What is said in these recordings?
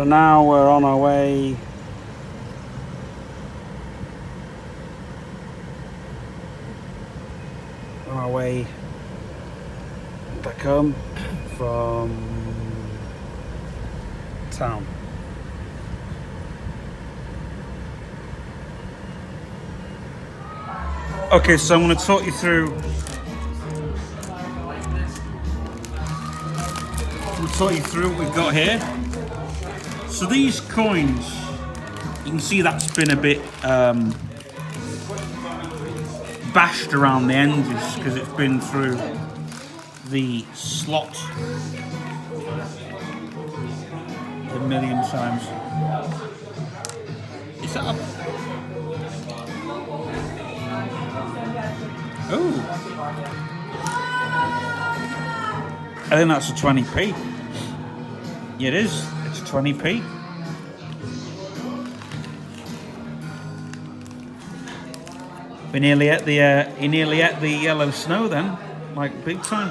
So now we're on our way back home from town. Okay, so I'm going to talk you through what we've got here. So these coins, you can see that's been a bit bashed around the edges because it's been through the slot a million times. Is that a... Oh, I think that's a 20p. Yeah, it is. It's a 20p. We nearly ate the yellow snow then, like big time.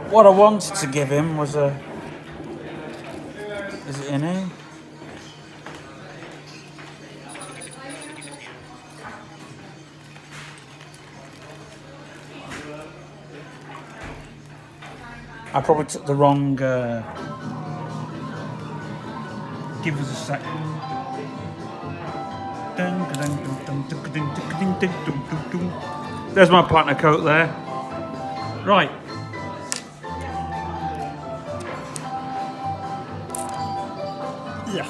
What I wanted to give him was a... Is it in here? I probably took the wrong... Give us a sec. There's my partner coat there. Right. Yeah.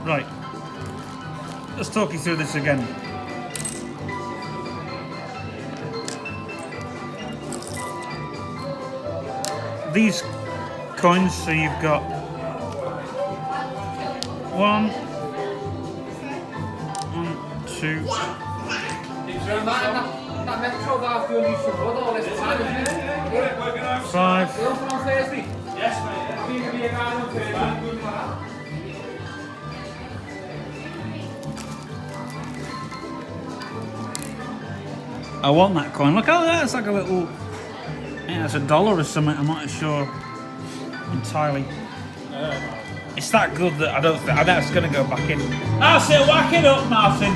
Right. Let's talk you through this again. These coins, so you've got one, two, five, I want that coin. Look how that's like a little... Yeah, it's $1 or something. I'm not sure entirely. It's that good that I think it's going to go back in. That's it. Whack it up, Martin.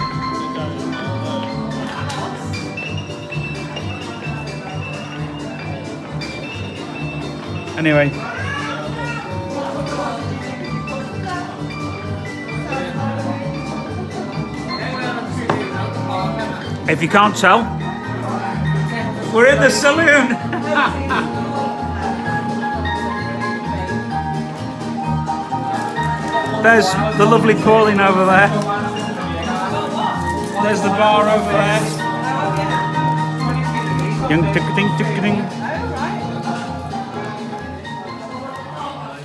Anyway. If you can't tell, we're in the saloon. There's the lovely Pauline over there. There's the bar over there.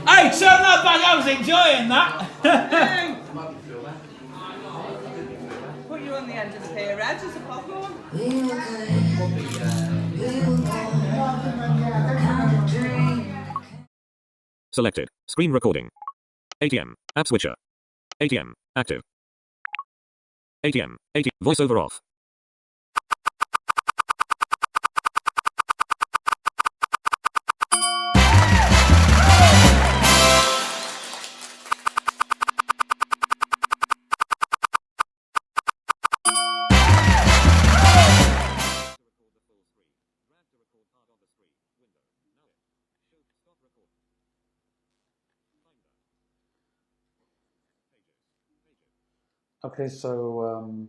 Hey, turn that back! I was enjoying that. Put you on the end of the pair, Reg, as a popcorn. Selected. Screen recording. ATM. App switcher. ATM. Active. ATM. Voiceover off. Okay, so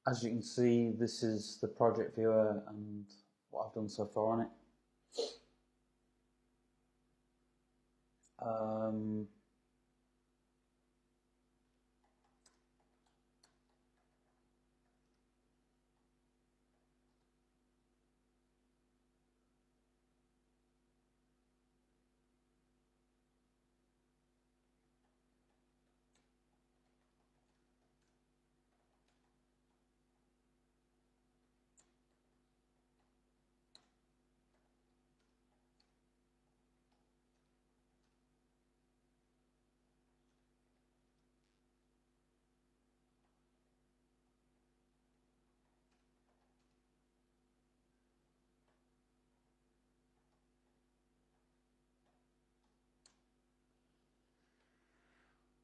as you can see, this is the project viewer and what I've done so far on it.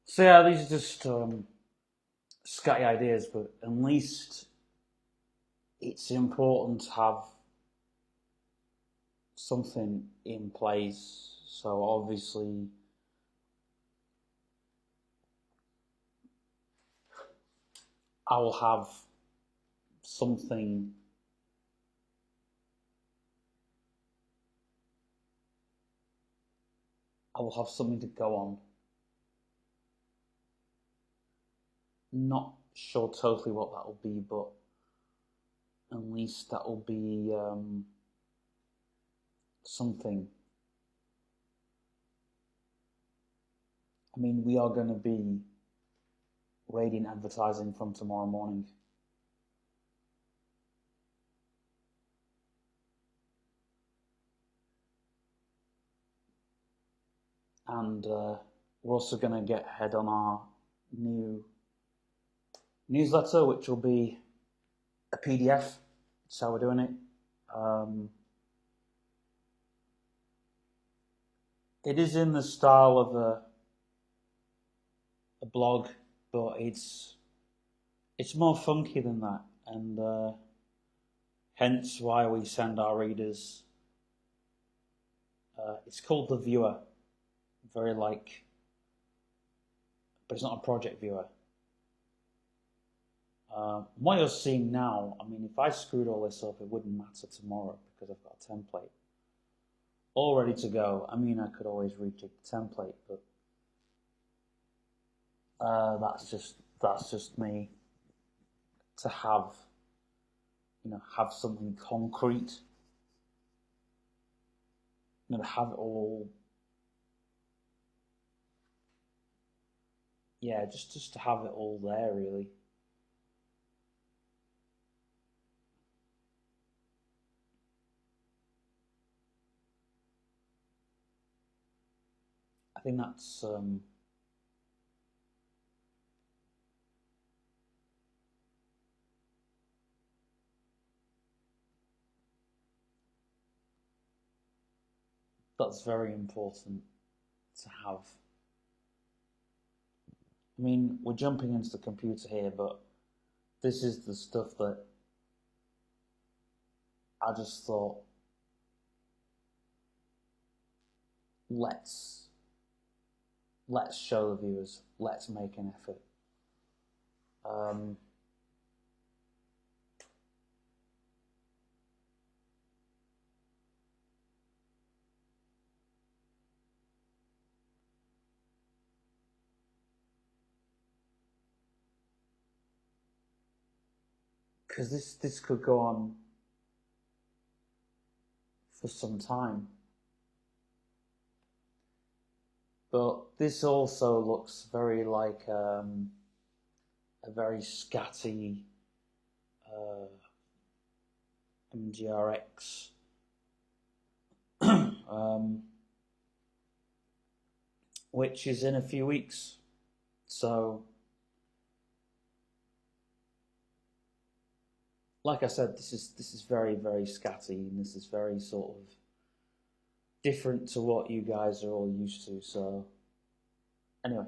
So yeah, these are just scatty ideas, but at least it's important to have something in place. So obviously, I will have something to go on. Not sure totally what that will be, but at least that will be something. I mean, we are going to be raiding advertising from tomorrow morning. And we're also going to get ahead on our new newsletter, which will be a PDF. That's how we're doing it. It is in the style of a blog, but it's more funky than that, and hence why we send our readers. It's called The Viewer. Very like, but it's not a project viewer. What you're seeing now, I mean, if I screwed all this up, it wouldn't matter tomorrow because I've got a template all ready to go. I mean, I could always rejig the template, but that's just me to have, have something concrete, to have it all. Yeah, just to have it all there, really. I think that's very important to have. I mean, we're jumping into the computer here, but this is the stuff that I just thought, let's show the viewers, let's make an effort. Because this could go on for some time. But this also looks very like a very scatty MGRX which is in a few weeks. So, like I said, this is very, very scatty, and this is very sort of different to what you guys are all used to. So, anyway.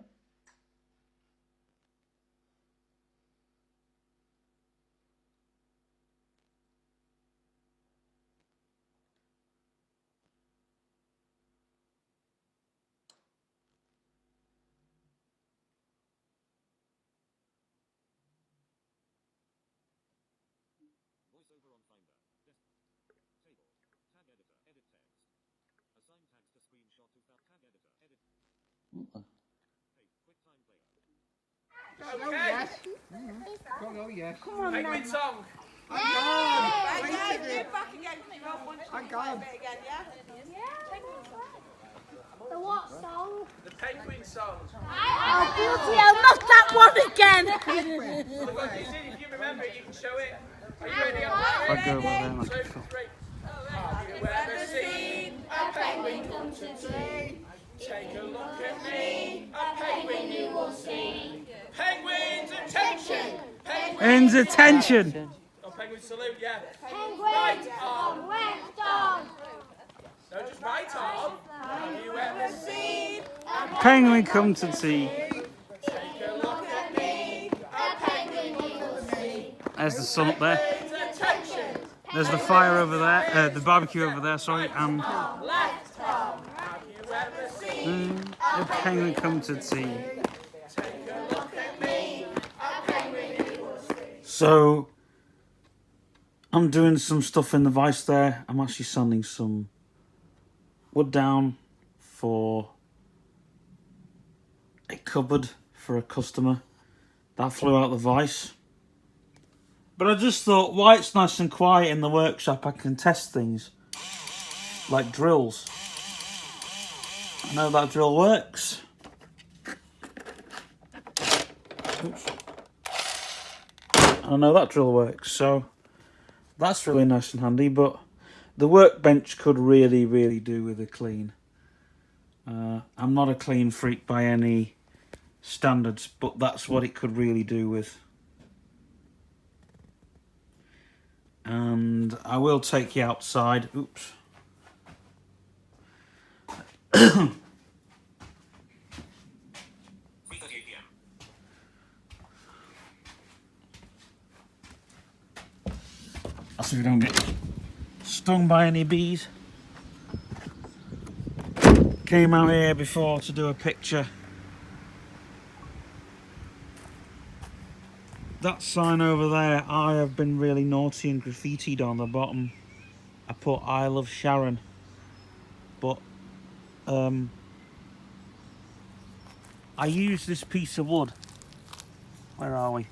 Voiceover on Finder. Table. Tag editor. Edit text. Assign tags to screenshot to tag editor. Edit. Hey, QuickTime player. Oh, yes. Oh, yes. Come on, Penguin song. I'm gone. Right, get back again. I'm gone. Again, yeah? The what song? The Penguin song. Oh, bloody hell, not that one again! Look, if you remember it, you can show it. Are you ready? I go over there like 2, a 3. Have you ever seen a penguin come to tea? Take a look at me, a penguin you will see. Penguins, attention! Penguins, attention! Oh, penguin salute, yeah. Penguin Right arm. left arm. No, just right arm. Have you ever seen a Penguin come to tea. There's the sun up there. Penguins, attention. There's the fire over there, the barbecue over there, sorry, and Left arm. Have you ever seen a penguin come to tea. Take a look at me, a penguin you will see. So, I'm doing some stuff in the vise there. I'm actually sanding some wood down for a cupboard for a customer. That flew out the vise. But I just thought, why it's nice and quiet in the workshop, I can test things like drills. I know that drill works. Oops. I know that drill works, so that's really nice and handy. But the workbench could really, really do with a clean. I'm not a clean freak by any standards, but that's what it could really do with. And I will take you outside. Oops. So we don't get stung by any bees. Came out here before to do a picture. That sign over there, I have been really naughty and graffitied on the bottom. I put I love Sharon, but I used this piece of wood. Where are we?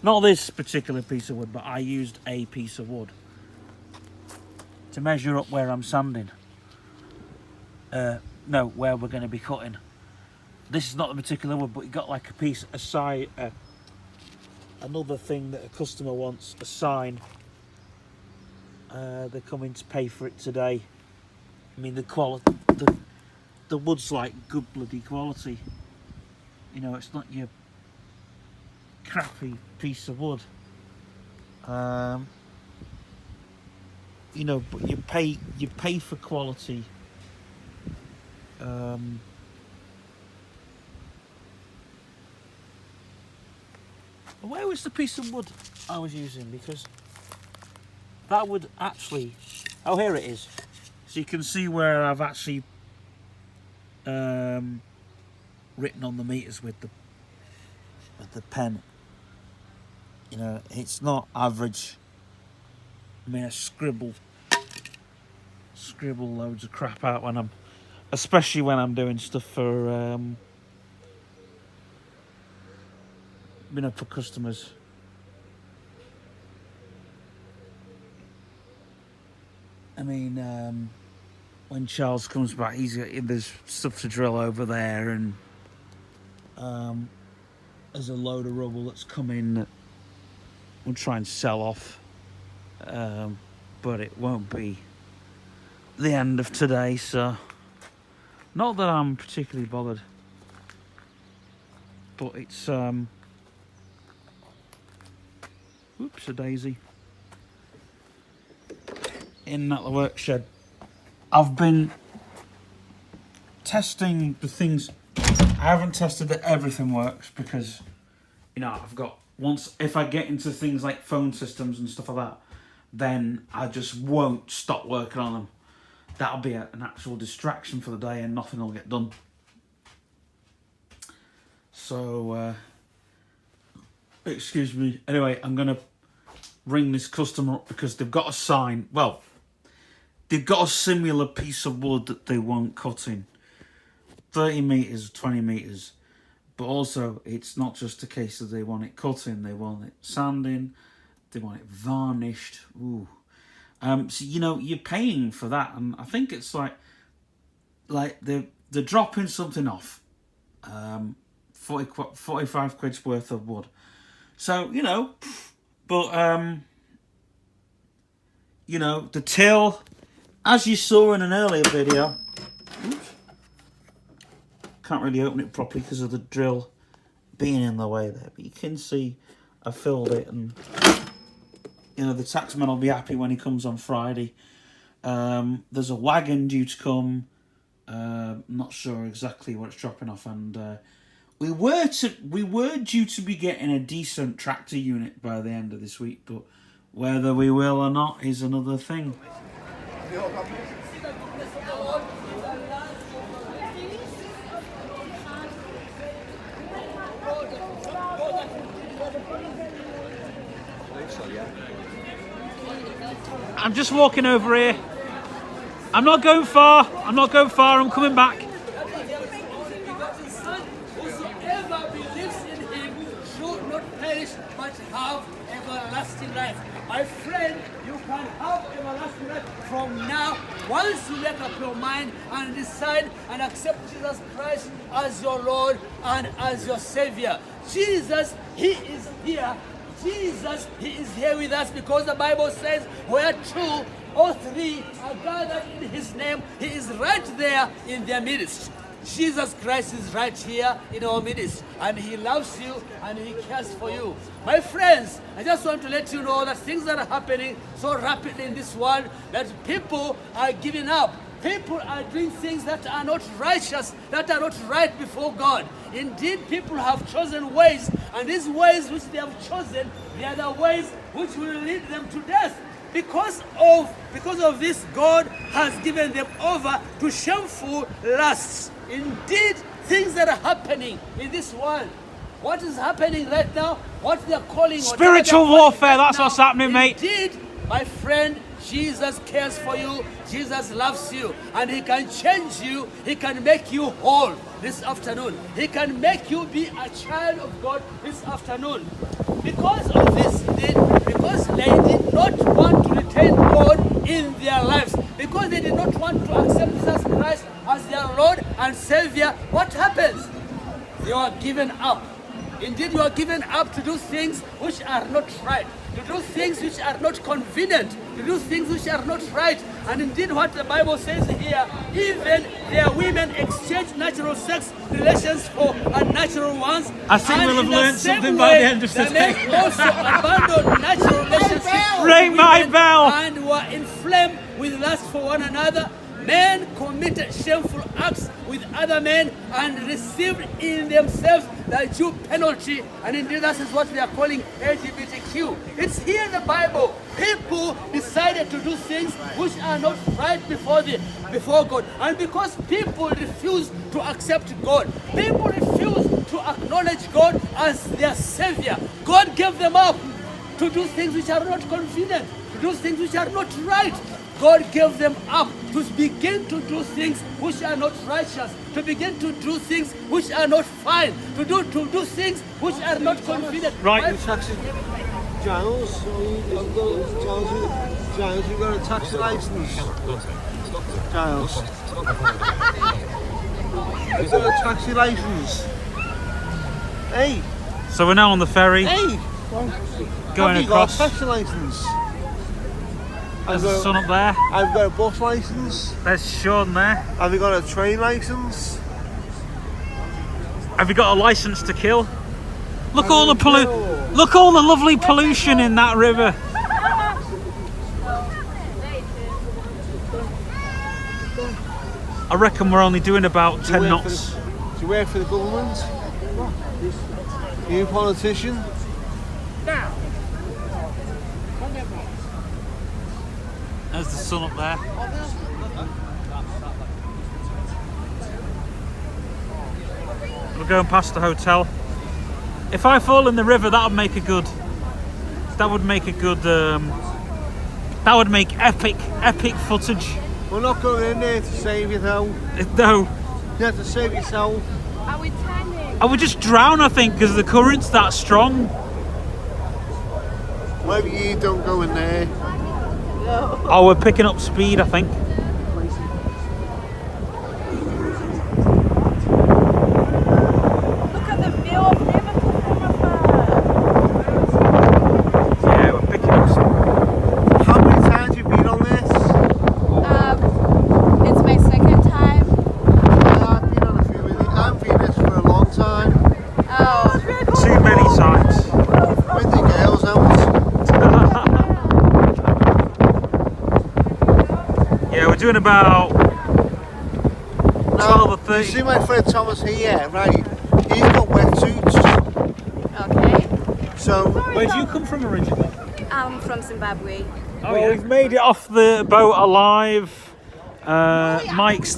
Not this particular piece of wood, but I used a piece of wood to measure up where I'm sanding. No, where we're going to be cutting. This is not the particular wood, but it got like a piece, a side, another thing that a customer wants, a sign. They're coming to pay for it today. I mean, the quality, the wood's like good bloody quality. You know, it's not your crappy piece of wood. You know, but you pay for quality. Where was the piece of wood I was using? Because that would actually... Oh, here it is. So you can see where I've actually written on the meters with the pen. You know, it's not average. I mean, I scribble loads of crap out when I'm... Especially when I'm doing stuff for, you know, for customers. I mean, when Charles comes back, there's stuff to drill over there, and there's a load of rubble that's come in that we'll try and sell off, but it won't be the end of today, so... Not that I'm particularly bothered, but it's, oops, a daisy. In at the work shed. I've been testing the things. I haven't tested that everything works because, you know, if I get into things like phone systems and stuff like that, then I just won't stop working on them. That'll be an actual distraction for the day and nothing will get done. So, excuse me. Anyway, I'm going to ring this customer up because they've got a sign. Well, they've got a similar piece of wood that they want cutting. 30 metres, 20 metres. But also, it's not just a case that they want it cutting. They want it sanding. They want it varnished. Ooh. So, you know, you're paying for that, and I think it's like they're dropping something off, 45 quid's worth of wood. So, you know, but, you know, the till, as you saw in an earlier video, oops, can't really open it properly because of the drill being in the way there, but you can see I filled it, and... You know, the taxman will be happy when he comes on Friday. There's a wagon due to come Not sure exactly what it's dropping off, and we were due to be getting a decent tractor unit by the end of this week, but whether we will or not is another thing. I'm just walking over here. I'm not going far. I'm coming back. Whosoever believes in him should not perish but have everlasting life. My friend, you can have everlasting life from now. Once you make up your mind and decide and accept Jesus Christ as your Lord and as your Savior. Jesus, He is here. Jesus, He is here with us because the Bible says where two or three are gathered in His name, He is right there in their midst. Jesus Christ is right here in our midst, and He loves you and He cares for you. My friends, I just want to let you know that things are happening so rapidly in this world that people are giving up. People are doing things that are not righteous, that are not right before God. Indeed, people have chosen ways, and these ways which they have chosen, they are the ways which will lead them to death. Because of this, God has given them over to shameful lusts. Indeed, things that are happening in this world. What is happening right now? What they are calling Spiritual warfare, that's what's happening, mate. Indeed, my friend, Jesus cares for you. Jesus loves you, and He can change you. He can make you whole this afternoon. He can make you be a child of God this afternoon. Because of this, because they did not want to retain God in their lives, because they did not want to accept Jesus Christ as their Lord and Savior, what happens? You are given up. Indeed, you are given up to do things which are not right, to do things which are not convenient, to do things which are not right. And indeed, what the Bible says here, even their women exchange natural sex relations for unnatural ones. I think we'll have learned something by the end of the today. men also abandoned natural relationships Ring my bell! and were inflamed with lust for one another. Men committed shameful acts with other men and received in themselves the due penalty. And indeed, that is what they are calling LGBTQ. It's here in the Bible. People decided to do things which are not right before God. And because people refuse to accept God, people refuse to acknowledge God as their Savior, God gave them up to do things which are not convenient, to do things which are not right. God gave them up to begin to do things which are not righteous, to begin to do things which are not fine, to do things which are not convenient. Right. Giles, you've got a taxi license. Giles. You've got a taxi license. Hey. So we're now on the ferry. Hey. Going have you across. got a taxi license? There's the sun up there. I've got a bus license. There's Sean there. Have you got a train license? Have you got a license to kill? Look all the Look all the lovely pollution in that river. I reckon we're only doing about 10 knots. Do you work for the government? Are you a politician? There's the sun up there. We're going past the hotel. If I fall in the river, that would make a good. That would make a good. That would make epic footage. We're not going in there to save you though. No. You have to save yourself. Are we turning? I would just drown, I think, because the current's that strong. Maybe you don't go in there. Oh, we're picking up speed, I think. Look at the view of Liverpool from afar. Yeah, we're picking up speed. How many times have you been on this? It's my second time. I've been on a few with you. I've been this for a long time. Oh. Too many times. With the girls out. Yeah, we're doing about You see my friend Thomas here, right? He's got wetsuits. Okay. So Where do you come from originally? I'm from Zimbabwe. Oh, well, we've made it off the boat alive. Mike's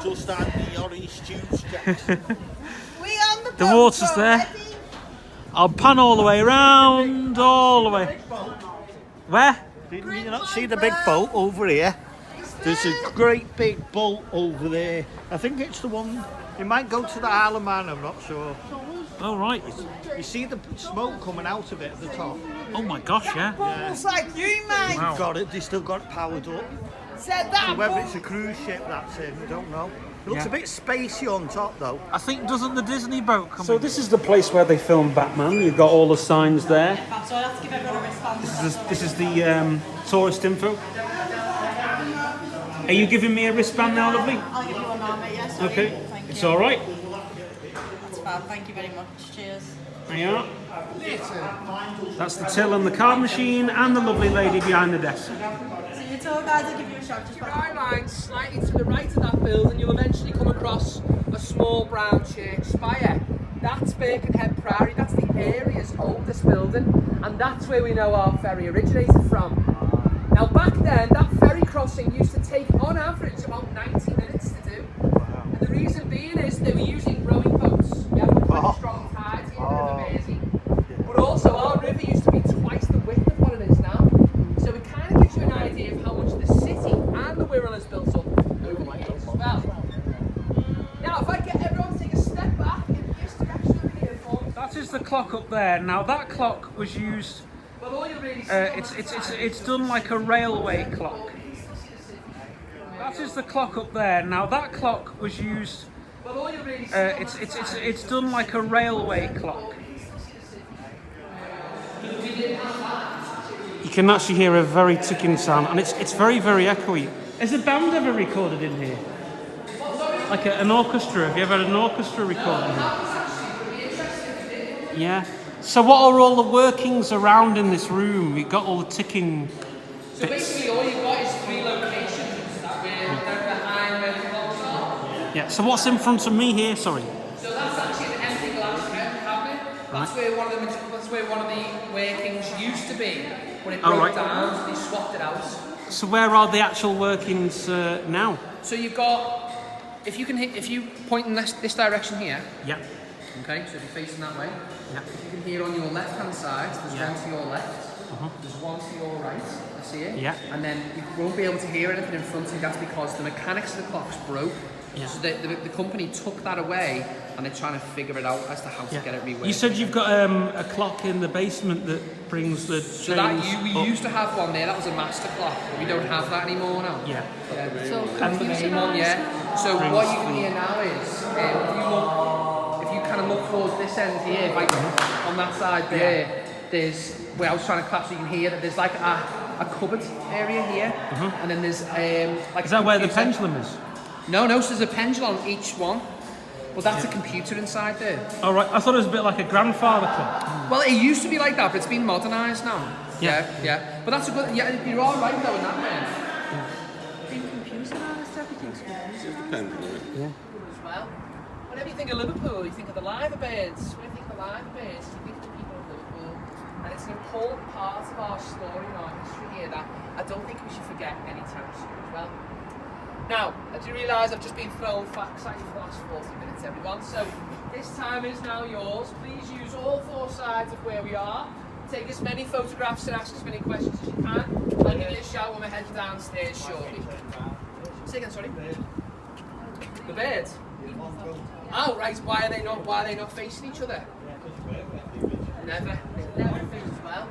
just had the orange juice. the water's there. I'll pan all the way around, all the way. Where? Did you not see the big boat over here? There's a great big boat over there. I think it's the one. It might go to the Isle of Man, I'm not sure. Oh, right. You see the smoke coming out of it at the top? Oh my gosh, yeah. It's like you, mate. Wow. Got it, they still got it powered up. Said that. So whether it's a cruise ship that's in, I don't know. It looks Yeah. a bit spacey on top though. I think, doesn't the Disney boat come? So this is the place where they filmed Batman. You've got all the signs there. So I have to give everyone a response. This is the tourist info. Are you giving me a wristband now, lovely? I'll give you one now, mate. Yes. Okay, Thank it's you. all right. That's fab. Thank you very much. Cheers. There you are. That's the till and the card machine and the lovely lady behind the desk. So you tour guys, I'll give you a shout. Just back. Skyline slightly to the right of that building, you'll eventually come across a small brown church spire. That's Birkenhead Priory, that's the area's oldest building, and that's where we know our ferry originated from. Now back then, that ferry crossing used to take on average about 90 minutes to do. And the reason being is they were using rowing boats. We have quite strong tides here, a bit of amazing. But also our river used to be twice the width of what it is now. So it kind of gives you an idea of how much the city and the Wirral has built up over the years as well. Now if I get everyone to take a step back in this direction over here for me. That is the clock up there. Now that clock was used. Well, all you really see It's done like a railway clock. That is the clock up there. Now that clock was used. well, all you really see It's done like a railway clock. You can actually hear a very ticking sound, and it's very echoey. Has a band ever recorded in here? Like an orchestra? Have you ever had an orchestra recorded here? Yeah. So what are all the workings around in this room? We've got all the ticking So bits. basically all you've got is 3 locations that they're behind where the clocks are. Yeah. So what's in front of me here? Sorry. So that's actually an empty glass cabinet. That's where one of the workings used to be. When it broke right. down, so they swapped it out. So where are the actual workings now? So you've got, if you point in this direction here, Yeah. okay, so if you're facing that way, Yeah. you can hear on your left-hand side, there's Yeah. one to your left, there's one to your right, I see it, Yeah. and then you won't be able to hear anything in front of you, that's because the mechanics of the clocks broke, Yeah. so the company took that away, and they're trying to figure it out as to how to get it reworked. You said you've got a clock in the basement that brings the So that chains we up. used to have one there, that was a master clock, but we don't have that anymore now. Yeah. So And the main one, yeah. So what you can hear now is, if you kind of look towards this end here, like on that side there, there's where I was trying to clap, so you can hear that there's like a cupboard area here, and then there's like. Is that where the computer. pendulum is? No, so there's a pendulum on each one. Well, that's a computer inside there. Oh right, I thought it was a bit like a grandfather clock. Well, it used to be like that, but it's been modernised now. Yeah. Yeah. But that's a good. Yeah, you're all right though in that way. Well, whenever you think of Liverpool, you think of the Liverbirds. When you think of the Liverbirds, you think of the people of Liverpool. And it's an important part of our story and our history here that I don't think we should forget anytime soon as well. Now, as you realise, I've just been throwing facts at you for the last 40 minutes, everyone. So, this time is now yours. Please use all 4 sides of where we are. Take as many photographs and ask as many questions as you can. I'll give you a shout when we're heading downstairs shortly. Say again, sorry. The birds. Oh right, why are they not facing each other? Never faced as well.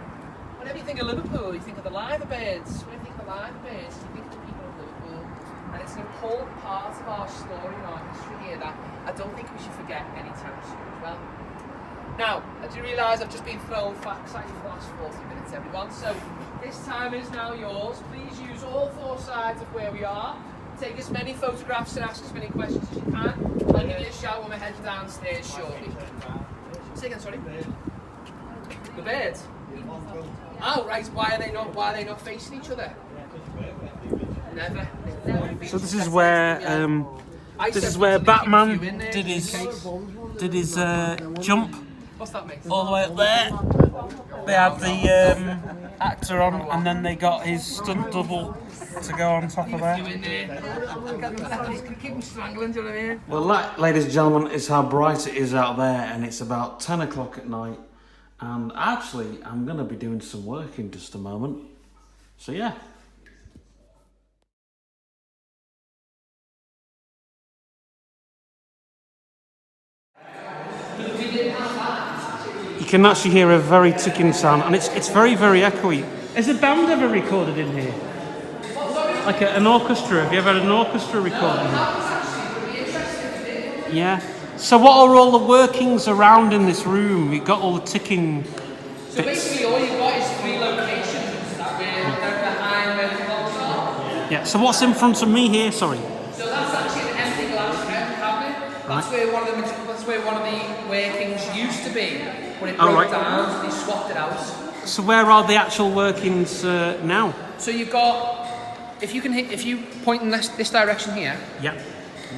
Whenever you think of Liverpool, you think of the Liverbirds. When you think of the Liverbirds, you think of the people of Liverpool. And it's an important part of our story and our history here that I don't think we should forget anytime soon as well. Now, as you realise, I've just been throwing facts at you for the last 40 minutes, everyone. So, this time is now yours. Please use all 4 sides of where we are. Take as many photographs and ask as many questions as you can. I'll give you a shout when we're heading downstairs shortly. Say again, sorry. The birds. Oh right, why are they not facing each other? Never. So this is where This is where Batman did his jump. What's that, mate? All the way up there. They had the actor on, and then they got his stunt double to go on top of there. Keep him strangling, do you know what I mean? Well, that, ladies and gentlemen, is how bright it is out there, and it's about 10 o'clock at night. And actually, I'm going to be doing some work in just a moment. So yeah. You can actually hear a very ticking sound, and it's very, very echoey. Has a band ever recorded in here? Like an orchestra? Have you ever had an orchestra recording here? Yeah. So what are all the workings around in this room? We've got all the ticking So basically all you've got is 3 locations that we're behind where the clocks are. Yeah. So what's in front of me here? Sorry. So that's actually an empty glass cabinet. That's where one of the workings used to be. When it broke down, so they swapped it out. So where are the actual workings now? So you've got, if you point in this direction here. Yeah.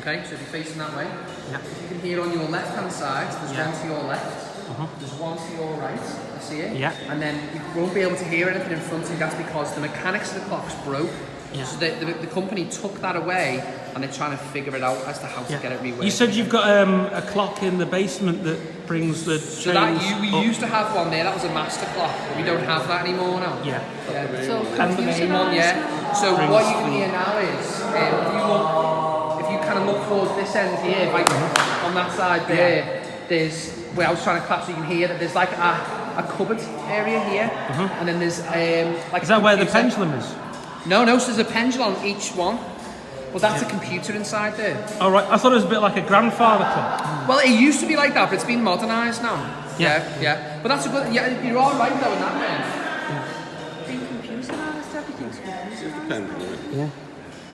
Okay, so if you're facing that way. Yeah. You can hear on your left hand side, there's one to your left. There's one to your right, you see it? Yeah. And then you won't be able to hear anything in front of you, that's because the mechanics of the clocks broke. Yeah. So the company took that away and they're trying to figure it out as to how to get it reworked. You said you've got a clock in the basement that brings the So chains we up. used to have one there, that was a master clock. We don't have that anymore now. Yeah. So That's the main one, yeah. So what you can hear now is, if you kind of look towards this end here, like on that side there, there's where I was trying to clap, so you can hear that there's like a cupboard area here, and then there's like. Is that where the pendulum is? No, so there's a pendulum on each one. Well, that's a computer inside there. All right. I thought it was a bit like a grandfather clock. Well, it used to be like that, but it's been modernised now. Yeah. Yeah. But that's a good. Yeah, you're all right though in that way. being confused now, everything's confused. Depends, doesn't it? Yeah.